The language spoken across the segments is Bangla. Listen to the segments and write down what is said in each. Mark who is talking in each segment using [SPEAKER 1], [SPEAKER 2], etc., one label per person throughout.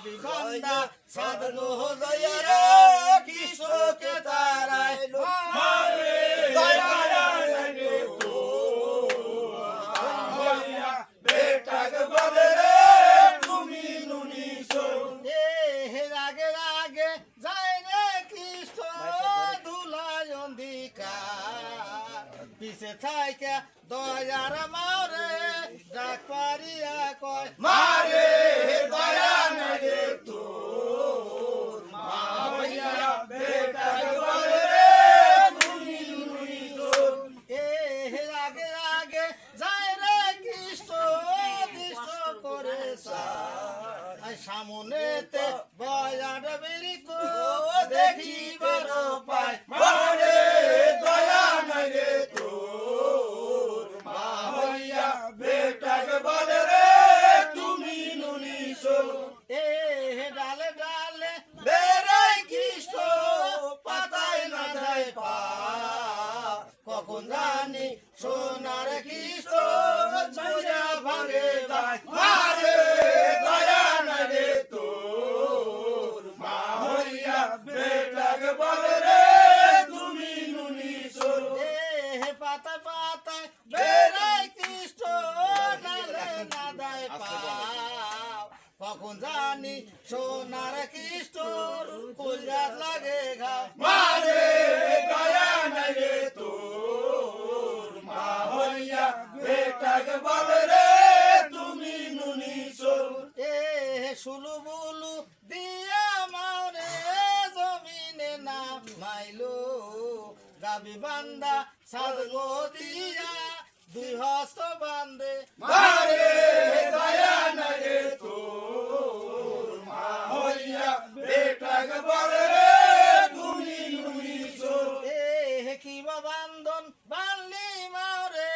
[SPEAKER 1] গাবি বান্দা সাধগো দয়া রে কৃষ্ণকে তারাই
[SPEAKER 2] মারে দয়া লাগে তো বেটাকে বলে রে তুমি নুনি শোন
[SPEAKER 1] হে রাগে রাগে যায় রে কৃষ্ণ দুলায় অন্ধিকার পিছে থাইকা দয়ার মারে ডাক পারিয়া কয়
[SPEAKER 2] মারে দয়া লাগে তো মা হইয়া বেটাকে বলে রে তুমি নুনি শোন
[SPEAKER 1] হে রাগে রাগে যায় রে কৃষ্ণ দৃষ্ট করে সামনেতে বয়ার বেরিকো দেখিবার পায়
[SPEAKER 2] মারে দয়া লাগে তো মা হইয়া বেটাকে বলে রে তুমি নুনি শোন
[SPEAKER 1] হে ডালে ডালে
[SPEAKER 2] বেড়াই
[SPEAKER 1] কৃষ্ণ পাতায় না যায় পা কখন জানি সোনার কৃষ্ণ ছুঁয়া ভাঙে যায়
[SPEAKER 2] মারে দয়া লাগে তো মা হইয়া বেটাকে বলে রে তুমি নুনি শোন
[SPEAKER 1] হে পাতায় পাতায় বেড়ায় কৃষ্ণ ডালে না যায় পা কখন জানি সোনার কৃষ্ণ কুলজাত লাগে ঘা
[SPEAKER 2] মারে দয়া লাগে তো মা হইয়া বেটাকে বলে রে তুমি নুনি শোন
[SPEAKER 1] সুলু বুলু দিয়া মাওরে জমিনে না মাইলো গাবি বান্দা সাদগো দিয়া দুই হস্ত বান্ধে
[SPEAKER 2] মারে দয়া লাগে তো মা হইয়া বেটাকে বলে রে তুমি নুনি শোন
[SPEAKER 1] হে কিবা বান্ধন বানলি মাওরে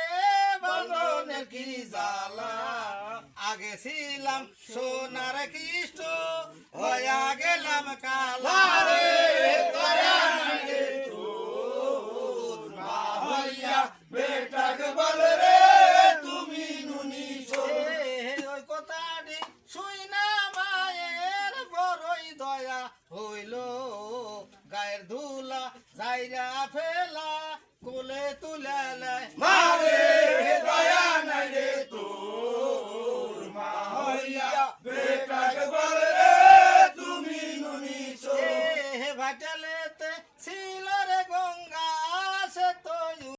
[SPEAKER 1] বান্ধনের কি জ্বালা আগে ছিলাম সোনার কৃষ্ণ হইয়া গেলাম কালা
[SPEAKER 2] মারে দয়া লাগে তো মা হইয়া বেটাকে বলে রে তুমি নুনি শোন
[SPEAKER 1] ওই কথাটি শুই না মায়ের বড়ই দয়া হইল গায়ের ধুলা যাইরা ফেলা কোলে তুলে
[SPEAKER 2] মারে দয়া লাগে তো মা হইয়া বেটাকে বলে রে তুমি নুনি শোন
[SPEAKER 1] হে ভাটালেতে ছিল রে